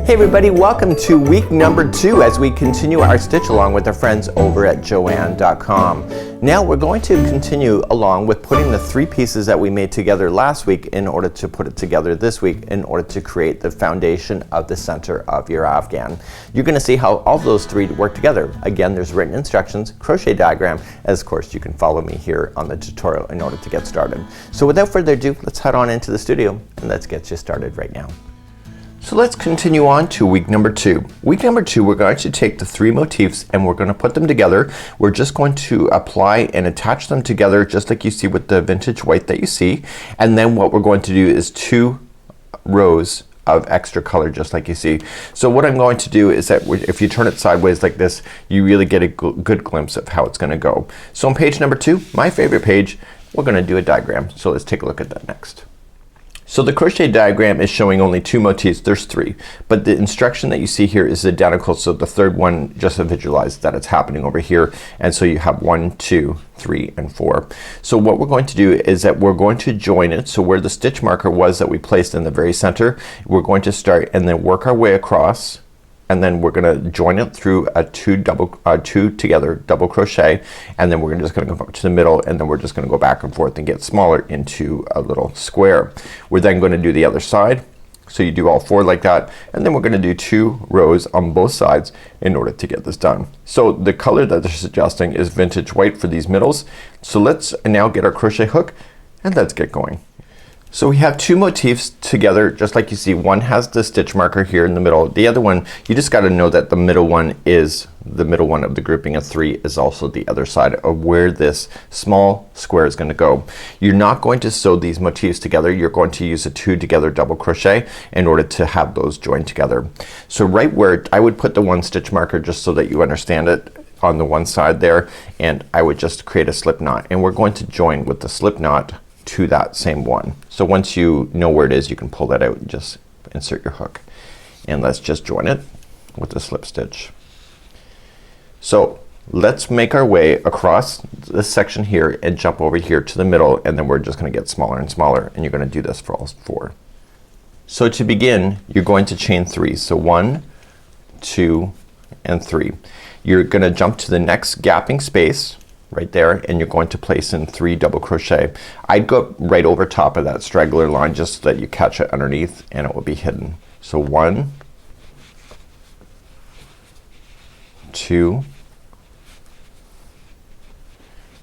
Hey everybody, welcome to week number 2 as we continue our stitch along with our friends over at Joann.com. Now we're going to continue along with putting the 3 pieces that we made together last week in order to put it together this week in order to create the foundation of the center of your Afghan. You're going to see how all those 3 work together. Again, there's written instructions, crochet diagram, as of course you can follow me here on the tutorial in order to get started. So without further ado, let's head on into the studio and let's get you started right now. So let's continue on to week number 2. Week number 2, we're going to take the 3 motifs and we're going to put them together. We're just going to apply and attach them together just like you see with the vintage white that you see. And then what we're going to do is 2 rows of extra color just like you see. So what I'm going to do is that if you turn it sideways like this, you really get a good glimpse of how it's going to go. So on page number 2, my favorite page, we're going to do a diagram. So let's take a look at that next. So the crochet diagram is showing only 2 motifs. There's 3, but the instruction that you see here is identical, so the third one just to visualize that it's happening over here. And so you have 1, 2, 3, and 4. So what we're going to do is that we're going to join it. So where the stitch marker was that we placed in the very center, we're going to start and then work our way across, and then we're gonna join it through a 2 together double crochet, and then we're just gonna go up to the middle, and then we're just gonna go back and forth and get smaller into a little square. We're then gonna do the other side. So you do all 4 like that, and then we're gonna do 2 rows on both sides in order to get this done. So the color that they're suggesting is vintage white for these middles. So let's now get our crochet hook and let's get going. So we have 2 motifs together just like you see. One has the stitch marker here in the middle. The other one, you just gotta know that the middle one is the middle one of the grouping of 3 is also the other side of where this small square is gonna go. You're not going to sew these motifs together. You're going to use a 2 together double crochet in order to have those joined together. So right where I would put the 1 stitch marker just so that you understand it on the one side there, and I would just create a slip knot, and we're going to join with the slip knot to that same one. So once you know where it is, you can pull that out and just insert your hook, and let's just join it with the slip stitch. So let's make our way across this section here and jump over here to the middle, and then we're just gonna get smaller and smaller, and you're gonna do this for all 4. So to begin, you're going to chain 3. So 1, 2, and 3. You're gonna jump to the next gapping space right there, and you're going to place in 3 double crochet. I'd go right over top of that straggler line just so that you catch it underneath and it will be hidden. So 1, 2,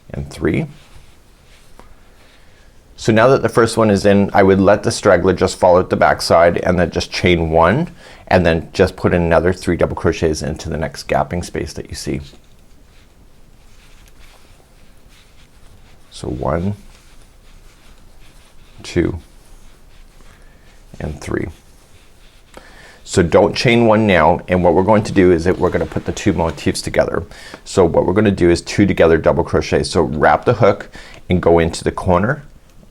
and 3. So now that the first one is in, I would let the straggler just fall out the back side and then just chain 1 and then just put in another 3 double crochets into the next gapping space that you see. So 1, 2, and 3. So don't chain 1 now, and what we're going to do is that we're gonna put the 2 motifs together. So what we're gonna do is 2 together double crochet. So wrap the hook and go into the corner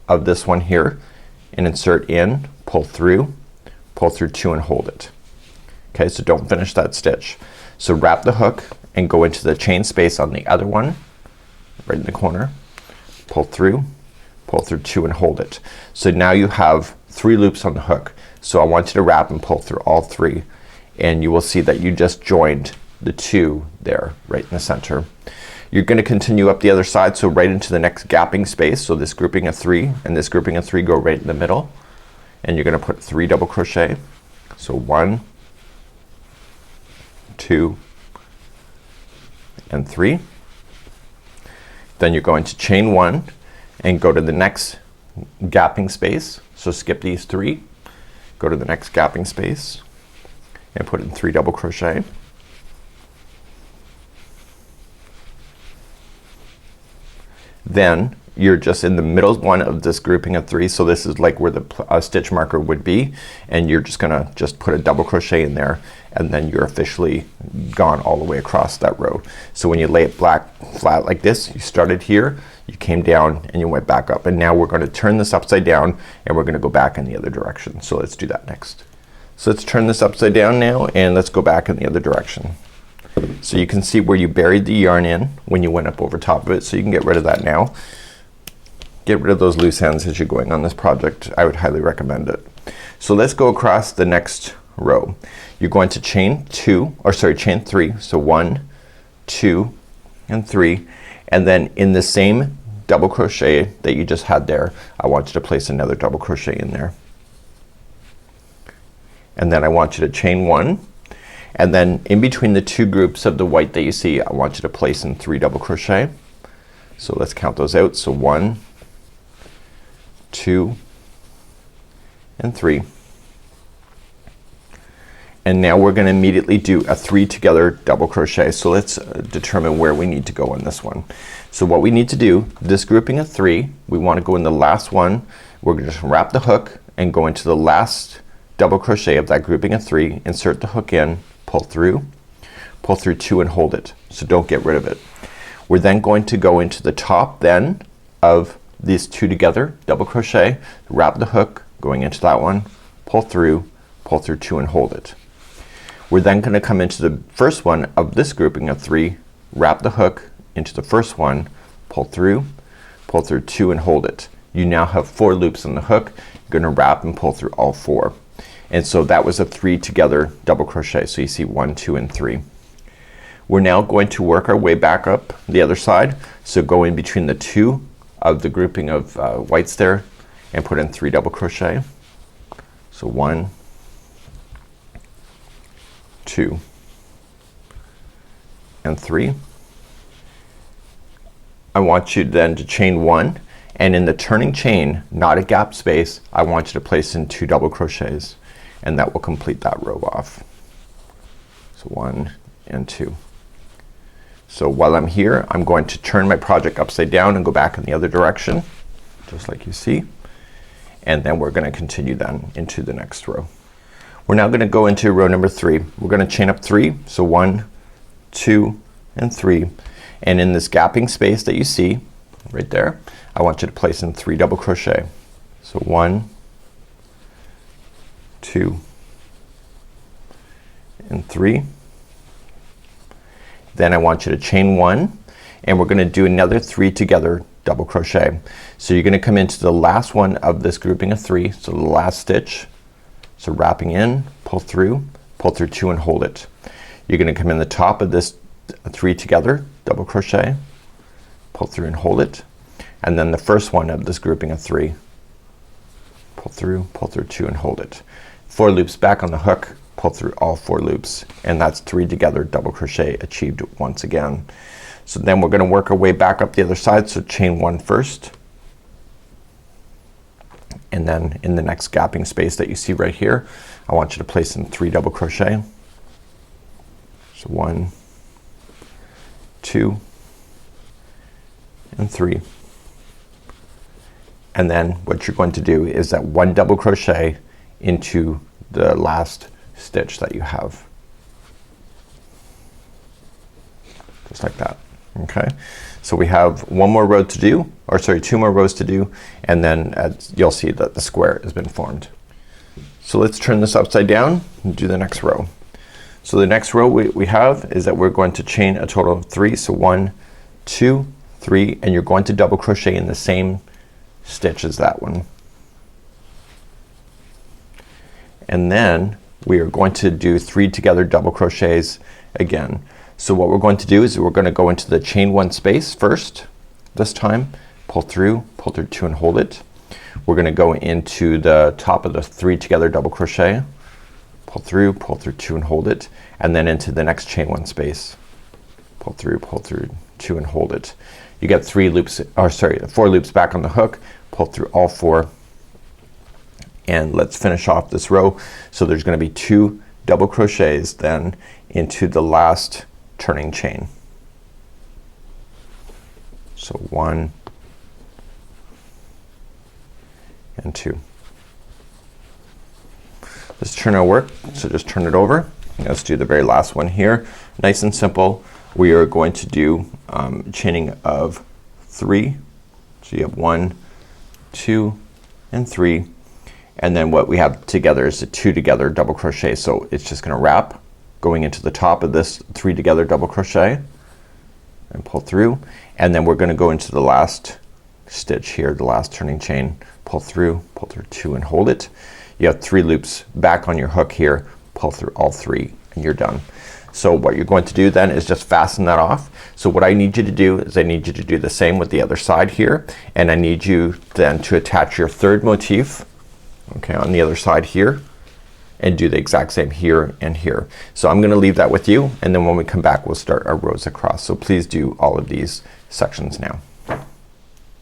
of this one here and insert in, pull through 2 and hold it. Okay, so don't finish that stitch. So wrap the hook and go into the chain space on the other one right in the corner, pull through 2 and hold it. So now you have 3 loops on the hook. So I want you to wrap and pull through all 3, and you will see that you just joined the 2 there right in the center. You're gonna continue up the other side, so right into the next gapping space. So this grouping of 3 and this grouping of 3 go right in the middle, and you're gonna put 3 double crochet. So 1, 2, and 3. Then you're going to chain 1 and go to the next gapping space. So skip these 3, go to the next gapping space and put in 3 double crochet. Then you're just in the middle one of this grouping of 3. So this is like where the stitch marker would be, and you're just gonna just put a double crochet in there, and then you're officially gone all the way across that row. So when you lay it flat like this, you started here, you came down, and you went back up, and now we're going to turn this upside down and we're gonna go back in the other direction. So let's do that next. So let's turn this upside down now, and let's go back in the other direction. So you can see where you buried the yarn in when you went up over top of it, so you can get rid of that now. get rid of those loose ends as you're going on this project. I would highly recommend it. So let's go across the next row. You're going to chain chain 3. So 1, 2 and 3, and then in the same double crochet that you just had there, I want you to place another double crochet in there. And then I want you to chain 1, and then in between the two groups of the white that you see, I want you to place in 3 double crochet. So let's count those out. So 1, 2 and 3. And now we're gonna immediately do a 3 together double crochet. So let's determine where we need to go on this one. So what we need to do, this grouping of 3, we want to go in the last one. We're gonna just wrap the hook and go into the last double crochet of that grouping of 3, insert the hook in, pull through 2 and hold it. So don't get rid of it. We're then going to go into the top then of these 2 together double crochet, wrap the hook going into that one, pull through 2 and hold it. We're then gonna come into the first one of this grouping of 3, wrap the hook into the first one, pull through 2 and hold it. You now have 4 loops on the hook. You're gonna wrap and pull through all 4. And so that was a 3 together double crochet. So you see 1, 2 and 3. We're now going to work our way back up the other side. So go in between the 2 of the grouping of whites there and put in 3 double crochet. So 1, 2 and 3. I want you then to chain 1, and in the turning chain, not a gap space, I want you to place in 2 double crochets, and that will complete that row off. So 1 and 2. So while I'm here, I'm going to turn my project upside down and go back in the other direction, just like you see, and then we're gonna continue then into the next row. We're now gonna go into row number 3. We're gonna chain up 3. So 1, 2 and 3, and in this gapping space that you see right there, I want you to place in 3 double crochet. So 1, 2 and 3. Then I want you to chain 1, and we're gonna do another 3 together double crochet. So you're gonna come into the last one of this grouping of 3, so the last stitch. So wrapping in, pull through 2 and hold it. You're gonna come in the top of this 3 together double crochet, pull through and hold it, and then the first one of this grouping of 3, pull through 2 and hold it. 4 loops back on the hook, pull through all 4 loops, and that's 3 together double crochet achieved once again. So then we're gonna work our way back up the other side. So chain 1 first, and then in the next gapping space that you see right here, I want you to place in 3 double crochet. So 1, 2 and 3, and then what you're going to do is that 1 double crochet into the last stitch that you have, just like that. Okay, so we have 1 more row to do, or sorry, 2 more rows to do, and then you'll see that the square has been formed. So let's turn this upside down and do the next row. So the next row we have is that we're going to chain a total of 3. So 1, 2, 3, and you're going to double crochet in the same stitch as that one. And then we are going to do 3 together double crochets again. So what we're going to do is we're gonna go into the chain 1 space first, this time, pull through 2 and hold it. We're gonna go into the top of the 3 together double crochet, pull through 2 and hold it, and then into the next chain 1 space, pull through 2 and hold it. You get 4 loops back on the hook, pull through all 4, and let's finish off this row. So there's gonna be 2 double crochets then into the last turning chain. So 1 and 2. Let's turn our work. So just turn it over. Let's do the very last one here. Nice and simple. We are going to do chaining of 3. So you have 1, 2 and 3, and then what we have together is a 2 together double crochet. So it's just gonna wrap going into the top of this 3 together double crochet and pull through, and then we're gonna go into the last stitch here, the last turning chain, pull through 2 and hold it. You have 3 loops back on your hook here, pull through all 3 and you're done. So what you're going to do then is just fasten that off. So what I need you to do is I need you to do the same with the other side here, and I need you then to attach your third motif, okay, on the other side here, and do the exact same here and here. So I'm gonna leave that with you, and then when we come back we'll start our rows across. So please do all of these sections now.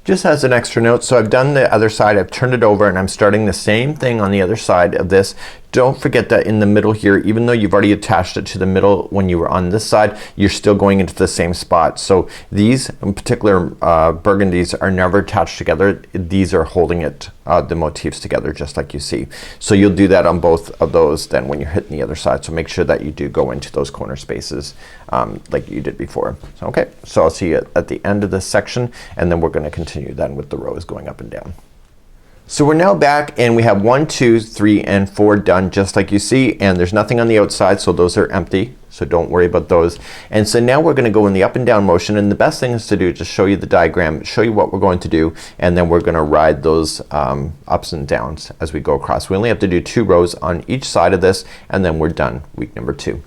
Just as an extra note, so I've done the other side, I've turned it over, and I'm starting the same thing on the other side of this. Don't forget that in the middle here, even though you've already attached it to the middle when you were on this side, you're still going into the same spot. So these in particular burgundies are never attached together. These are holding it, the motifs together, just like you see. So you'll do that on both of those then when you're hitting the other side. So make sure that you do go into those corner spaces like you did before. So, okay, so I'll see you at the end of this section, and then we're gonna continue then with the rows going up and down. So we're now back and we have 1, 2, 3, and 4 done just like you see, and there's nothing on the outside, so those are empty. So don't worry about those. And so now we're gonna go in the up and down motion, and the best thing is to do is just show you the diagram, show you what we're going to do, and then we're gonna ride those ups and downs as we go across. We only have to do 2 rows on each side of this, and then we're done, week number 2.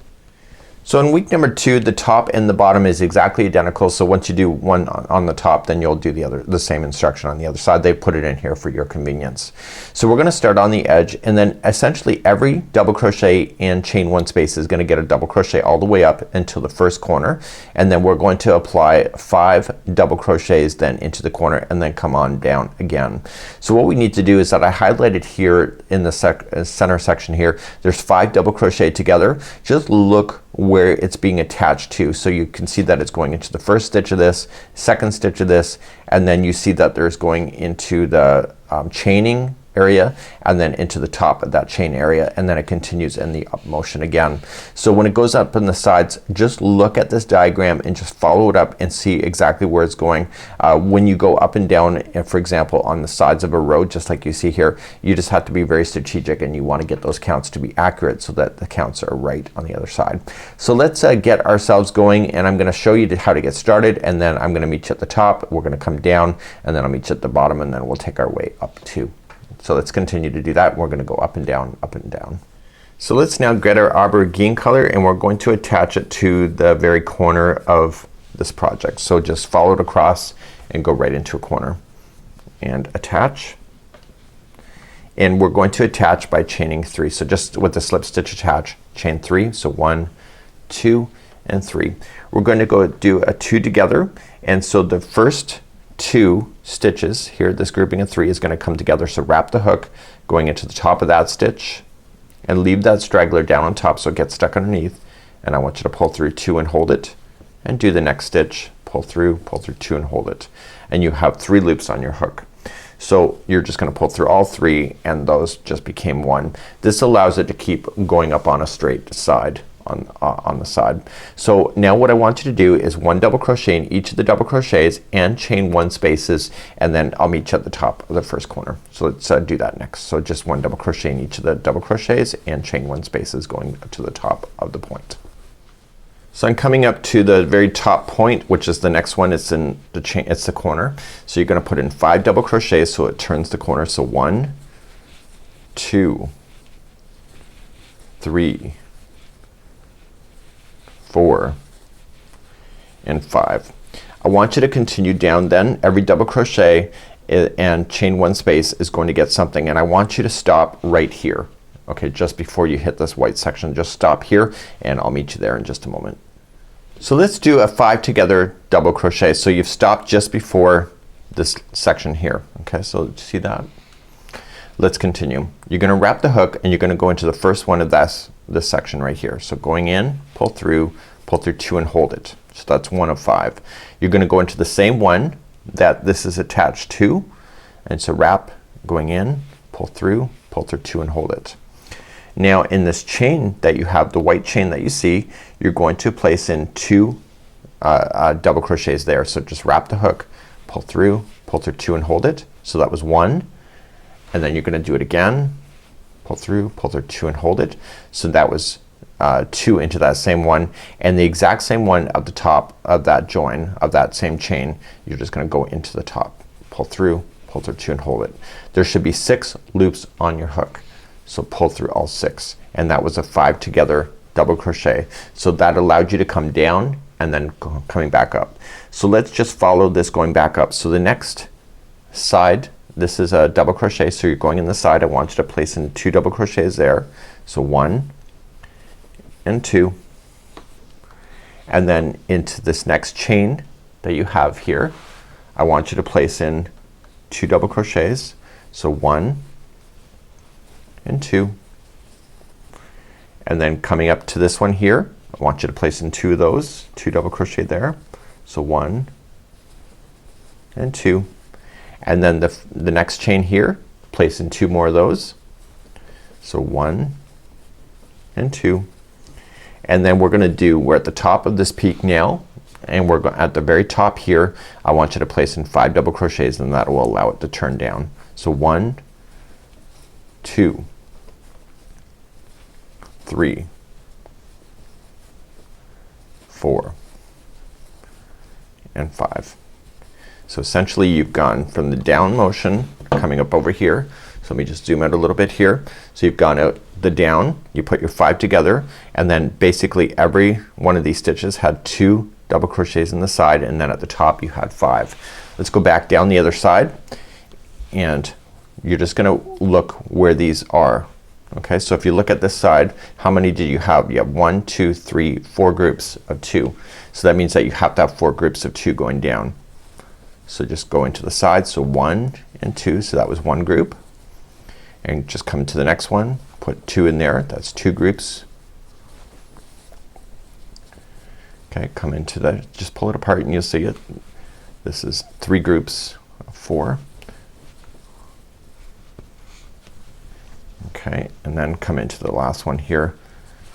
So in week number 2, the top and the bottom is exactly identical. So once you do one on the top, then you'll do the same instruction on the other side. They put it in here for your convenience. So we're gonna start on the edge, and then essentially every double crochet and chain 1 space is gonna get a double crochet all the way up until the first corner, and then we're going to apply 5 double crochets then into the corner and then come on down again. So what we need to do is that I highlighted here in the center section here, there's 5 double crochet together. Just look where it's being attached to, so you can see that it's going into the first stitch of this, second stitch of this, and then you see that there's going into the chaining area, and then into the top of that chain area, and then it continues in the up motion again. So when it goes up in the sides, just look at this diagram and just follow it up and see exactly where it's going. When you go up and down, for example on the sides of a row, just like you see here, you just have to be very strategic, and you want to get those counts to be accurate so that the counts are right on the other side. So let's get ourselves going, and I'm gonna show you how to get started, and then I'm gonna meet you at the top. We're gonna come down, and then I'll meet you at the bottom, and then we'll take our way up too. So let's continue to do that. We're gonna go up and down, up and down. So let's now get our aubergine color, and we're going to attach it to the very corner of this project. So just follow it across and go right into a corner and attach. And we're going to attach by chaining 3. So just with the slip stitch attach, chain 3. So 1, 2, and 3. We're going to go do a 2 together, and so the first 2 stitches here, this grouping of 3 is gonna come together. So wrap the hook going into the top of that stitch and leave that straggler down on top so it gets stuck underneath, and I want you to pull through 2 and hold it, and do the next stitch, pull through 2 and hold it, and you have 3 loops on your hook. So you're just gonna pull through all 3, and those just became 1. This allows it to keep going up on a straight side on the side. So now what I want you to do is 1 double crochet in each of the double crochets and chain 1 spaces, and then I'll meet you at the top of the first corner. So let's do that next. So just 1 double crochet in each of the double crochets and chain 1 spaces going to the top of the point. So I'm coming up to the very top point, which is the next one. It's in the chain, it's the corner. So you're gonna put in 5 double crochets so it turns the corner. So 1, 2, 3, 4, and 5. I want you to continue down then. Every double crochet and chain 1 space is going to get something, and I want you to stop right here. Okay, just before you hit this white section, just stop here, and I'll meet you there in just a moment. So let's do a 5 together double crochet. So you've stopped just before this section here. Okay, so see that? Let's continue. You're gonna wrap the hook, and you're gonna go into the first one of this section right here. So going in, pull through 2 and hold it. So that's 1 of 5. You're gonna go into the same one that this is attached to, and so wrap, going in, pull through 2 and hold it. Now in this chain that you have, the white chain that you see, you're going to place in 2 double crochets there. So just wrap the hook, pull through 2 and hold it. So that was 1, and then you're gonna do it again, pull through 2 and hold it. So that was 2 into that same one, and the exact same one at the top of that join of that same chain, you're just gonna go into the top pull through two and hold it. There should be 6 loops on your hook, so pull through all 6, and that was a 5 together double crochet. So that allowed you to come down and then coming back up. So let's just follow this going back up. So the next side, this is a double crochet, so you're going in the side. I want you to place in 2 double crochets there. So 1 and 2, and then into this next chain that you have here, I want you to place in 2 double crochets. So 1 and 2, and then coming up to this one here, I want you to place in 2 of those, 2 double crochet there. So 1 and 2, and then the next chain here, place in 2 more of those. So 1 and 2, and then we're at the top of this peak now, and we're at the very top here. I want you to place in 5 double crochets, and that will allow it to turn down. So 1, 2, 3, 4, and 5. So essentially you've gone from the down motion coming up over here. So let me just zoom out a little bit here. So you've gone out the down, you put your 5 together, and then basically every one of these stitches had 2 double crochets in the side, and then at the top you had 5. Let's go back down the other side, and you're just gonna look where these are. Okay, so if you look at this side, how many do you have? You have 1, 2, 3, 4 groups of 2. So that means that you have to have 4 groups of 2 going down. So just go into the side. So 1 and 2, so that was 1 group. And just come to the next one, put 2 in there, that's 2 groups. Okay, come into the, just pull it apart and you'll see it. This is 3 groups of 4. Okay, and then come into the last one here.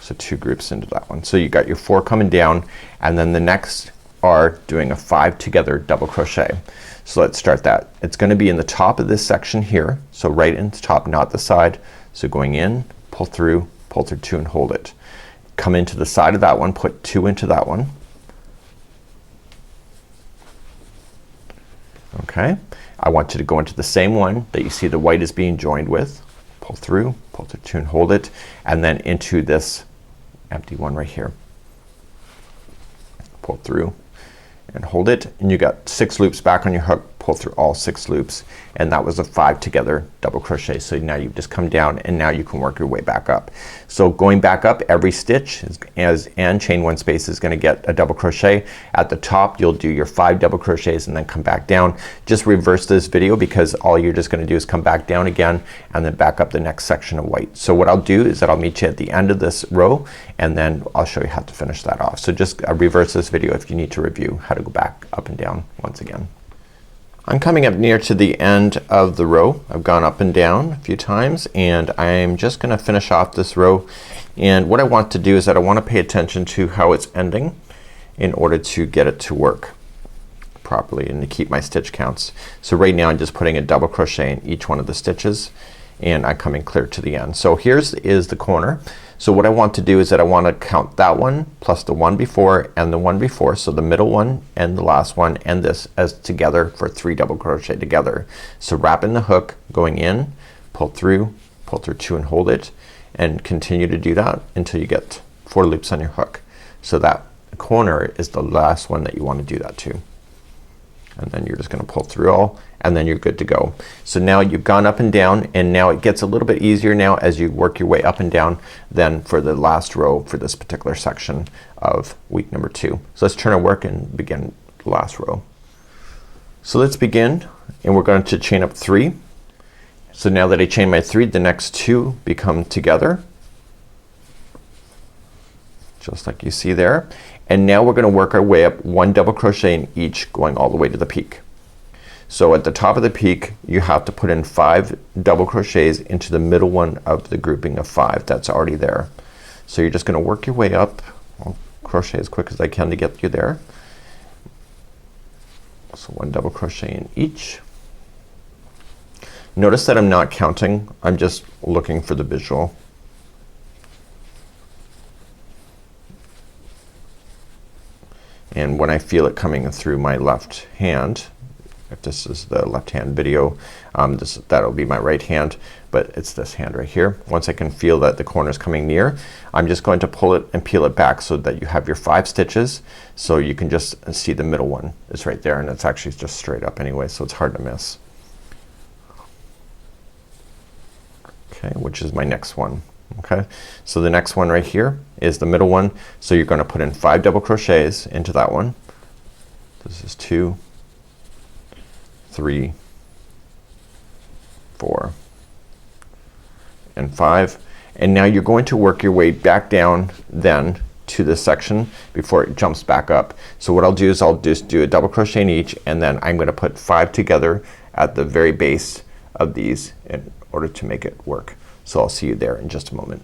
So 2 groups into that one. So you got your 4 coming down, and then the next are doing a 5 together double crochet. So let's start that. It's gonna be in the top of this section here. So right in the top, not the side. So going in, pull through 2 and hold it. Come into the side of that one, put 2 into that one. Okay, I want you to go into the same one that you see the white is being joined with. Pull through 2 and hold it, and then into this empty one right here. Pull through and hold it, and you got 6 loops back on your hook. Pull through all 6 loops, and that was a 5 together double crochet. So now you've just come down, and now you can work your way back up. So going back up, every stitch and chain 1 space is gonna get a double crochet. At the top you'll do your 5 double crochets and then come back down. Just reverse this video, because all you're just gonna do is come back down again and then back up the next section of white. So what I'll do is that I'll meet you at the end of this row, and then I'll show you how to finish that off. So just reverse this video if you need to review how to go back up and down once again. I'm coming up near to the end of the row. I've gone up and down a few times, and I'm just gonna finish off this row. And what I want to do is that I want to pay attention to how it's ending in order to get it to work properly and to keep my stitch counts. So right now I'm just putting a double crochet in each one of the stitches, and I'm coming clear to the end. So here's is the corner. So what I want to do is that I want to count that one plus the one before and the one before, so the middle one and the last one and this as together for 3 double crochet together. So wrap in the hook, going in, pull through 2 and hold it, and continue to do that until you get 4 loops on your hook. So that corner is the last one that you want to do that to, and then you're just gonna pull through all, and then you're good to go. So now you've gone up and down, and now it gets a little bit easier now as you work your way up and down than for the last row for this particular section of week number 2. So let's turn our work and begin the last row. So let's begin, and we're going to chain up 3. So now that I chain my 3, the next 2 become together, just like you see there. And now we're gonna work our way up 1 double crochet in each, going all the way to the peak. So at the top of the peak you have to put in 5 double crochets into the middle one of the grouping of 5 that's already there. So you're just gonna work your way up. I'll crochet as quick as I can to get you there. So 1 double crochet in each. Notice that I'm not counting, I'm just looking for the visual. And when I feel it coming through my left hand, If this is the left hand video, that'll be my right hand, but it's this hand right here. Once I can feel that the corner is coming near, I'm just going to pull it and peel it back so that you have your 5 stitches, so you can just see the middle one is right there, and it's actually just straight up anyway, so it's hard to miss. Okay, which is my next one. Okay, so the next one right here is the middle one, so you're going to put in 5 double crochets into that one. This is 2, 3, 4, and 5, and now you're going to work your way back down then to this section before it jumps back up. So what I'll do is I'll just do a double crochet in each, and then I'm going to put 5 together at the very base of these in order to make it work. So I'll see you there in just a moment.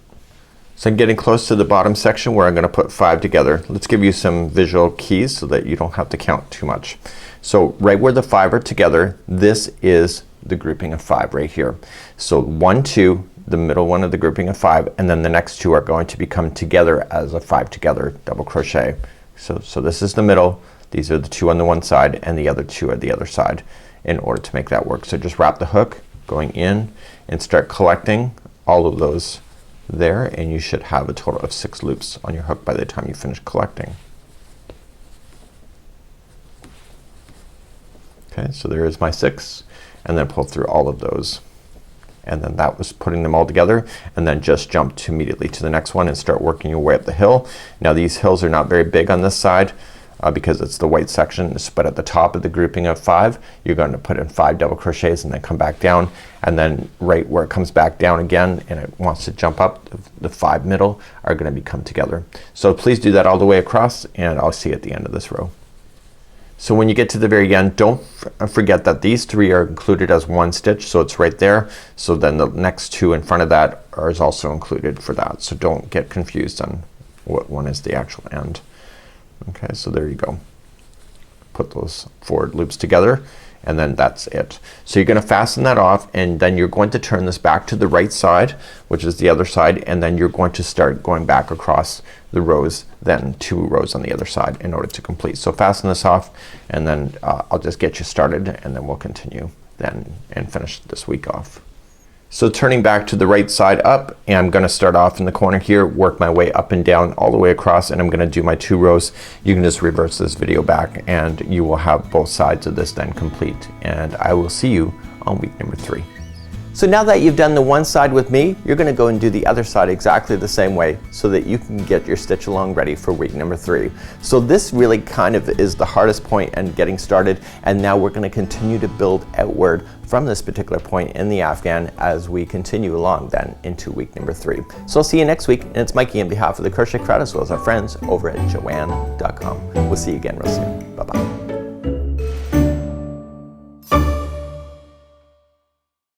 So I'm getting close to the bottom section where I'm going to put 5 together. Let's give you some visual keys so that you don't have to count too much. So right where the 5 are together, this is the grouping of 5 right here. So 1, 2, the middle one of the grouping of 5, and then the next 2 are going to become together as a 5 together double crochet. So this is the middle, these are the 2 on the one side, and the other 2 are the other side in order to make that work. So just wrap the hook going in and start collecting all of those there, and you should have a total of 6 loops on your hook by the time you finish collecting. Okay, so there is my 6, and then pull through all of those, and then that was putting them all together, and then just jump immediately to the next one and start working your way up the hill. Now these hills are not very big on this side because it's the white section, but at the top of the grouping of 5 you're going to put in 5 double crochets and then come back down, and then right where it comes back down again and it wants to jump up, the 5 middle are going to become together. So please do that all the way across, and I'll see you at the end of this row. So when you get to the very end, don't forget that these 3 are included as 1 stitch, so it's right there. So then the next 2 in front of that is also included for that, so don't get confused on what one is the actual end. Okay, so there you go. Put those forward loops together, and then that's it. So you're gonna fasten that off, and then you're going to turn this back to the right side, which is the other side, and then you're going to start going back across the rows, then 2 rows on the other side in order to complete. So fasten this off, and then I'll just get you started, and then we'll continue then and finish this week off. So turning back to the right side up, and I'm gonna start off in the corner here, work my way up and down all the way across, and I'm gonna do my 2 rows. You can just reverse this video back and you will have both sides of this then complete, and I will see you on week number 3. So now that you've done the one side with me, you're gonna go and do the other side exactly the same way so that you can get your stitch along ready for week number 3. So this really kind of is the hardest point in getting started, and now we're gonna continue to build outward from this particular point in the Afghan as we continue along then into week number 3. So I'll see you next week, and it's Mikey on behalf of the Crochet Crowd as well as our friends over at Joann.com. We'll see you again real soon. Bye-bye.